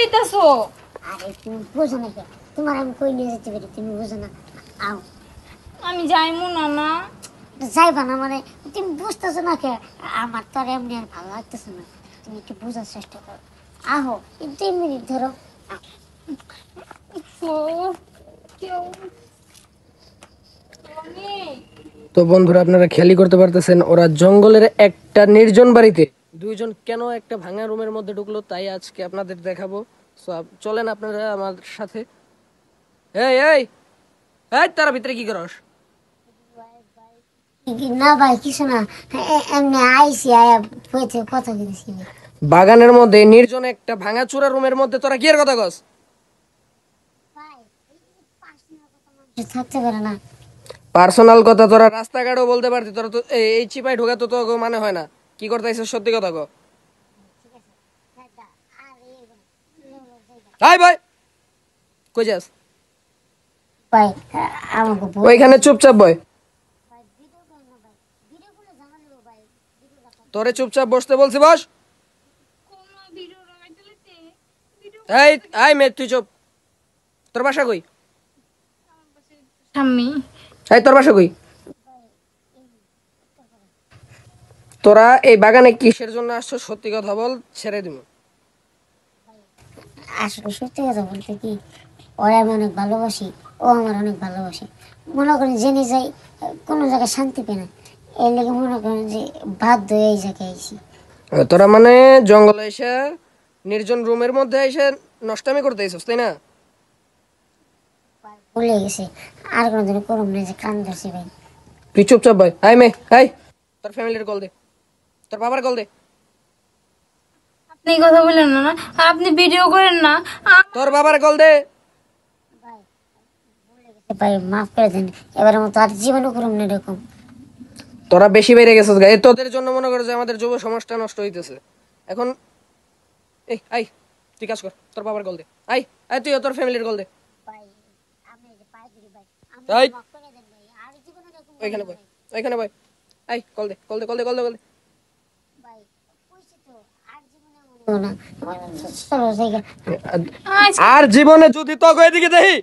যাইতাছো? আরে তুমি বুঝো না কে, তোমার আমি কই নিয়ে যেতে পারি, তুমি বুঝো না। আও। আমি যাইমু না না। যাইবা না মানে তুমি বুঝতেছো না কে, আমার তো আর এমনি আর ভালো লাগতেছে না, তুমি একটু বোঝার চেষ্টা করো। আহো, 2 মিনিট ধরো। ও কেউ অনেক। তো বন্ধুরা, আপনারা খেয়ালই করতে পারতেছেন ওরা জঙ্গলের একটা নির্জন বাড়িতে দুইজন কেন একটা ভাঙা রুমের মধ্যে ঢুকলো, তাই আজকে আপনাদের দেখাবো। সো চলেন আপনারা আমার সাথে। এই এই এই, তারা ভিতরে কি করস? না ভাই কিছু না, এমনি আইসি আয়া হয়েছে কথা বলেছি। বাগানের মধ্যে নির্জন একটা ভাঙা চূড়া রুমের মধ্যে তোরা কি এর কথা কস? থাকতে পারে না। পার্সোনাল কথা তোরা রাস্তাঘাটও বলতে পারতি, তোরা তো এই চিপায় ঢোকা তো মানে হয় না। কি করতে আইছিস সত্যি কথা কো। হাই ভাই, কই যাস? ভাই আমাকে ওইখানে চুপচাপ বয়। তোরে চুপচাপ বসতে বলছি, বস। কোন ভিডিও লাগাইতে লইতে? ভিডিও এই আই মে, তুই চুপ। তোর বাসা কই? সাম্মি। এই তোর বাসা কই? তোরা এই বাগানে কিসের জন্য আসছো সত্যি কথা বল, ছেড়ে দিব। আসলে সত্যি কথা বলতে কি, ওরা আমি অনেক ভালোবাসি, ও আমার অনেক ভালোবাসে। মনে করেন জেনে যাই কোনো জায়গায় শান্তি পেয়ে না, এর লেগে মনে করেন যে বাধ্য হয়ে এই জায়গায় আইসি। তোরা মানে জঙ্গলে এসে নির্জন রুমের মধ্যে এসে নষ্টামি করতে আইছস, তাই না? ভুলে গেছে, আর কোনোদিন করুম না, যে কান ধরছি ভাই। তুই চুপচাপ বয়। হাই মে, হাই। তোর ফ্যামিলির কল দে, তোর বাবার কল দে। আপনি এই কথা বলেন না না, আর আপনি ভিডিও করেন না। তোর বাবার কল দে। ভাই মাফ করে দেন, এবারের মতো আর জীবনও করুম না এরকম। তোরা বেশি বেড়ে গেছিস গায়ে, তোদের জন্য মনে করে যে আমাদের যুব সমাজটা নষ্ট হইতেছে এখন। এই আই, তুই কাজ কর, তোর বাবার কল দে। আই আই, তুই তোর ফ্যামিলির কল দে। ভাই আমি এই যে পায়ে ধরি ভাই, আমি এই মাফ করে দেন ভাই, আর জীবনে এরকম ওইখানে বয়, ওইখানে বয়। আই কল দে, কল দে, কল দে, কল দে, কল দে। ভাই কইছি তো, আর জীবনে এমন হবো না। চলো জায়গা। আর জীবনে যদি তোকে এদিকে দেখি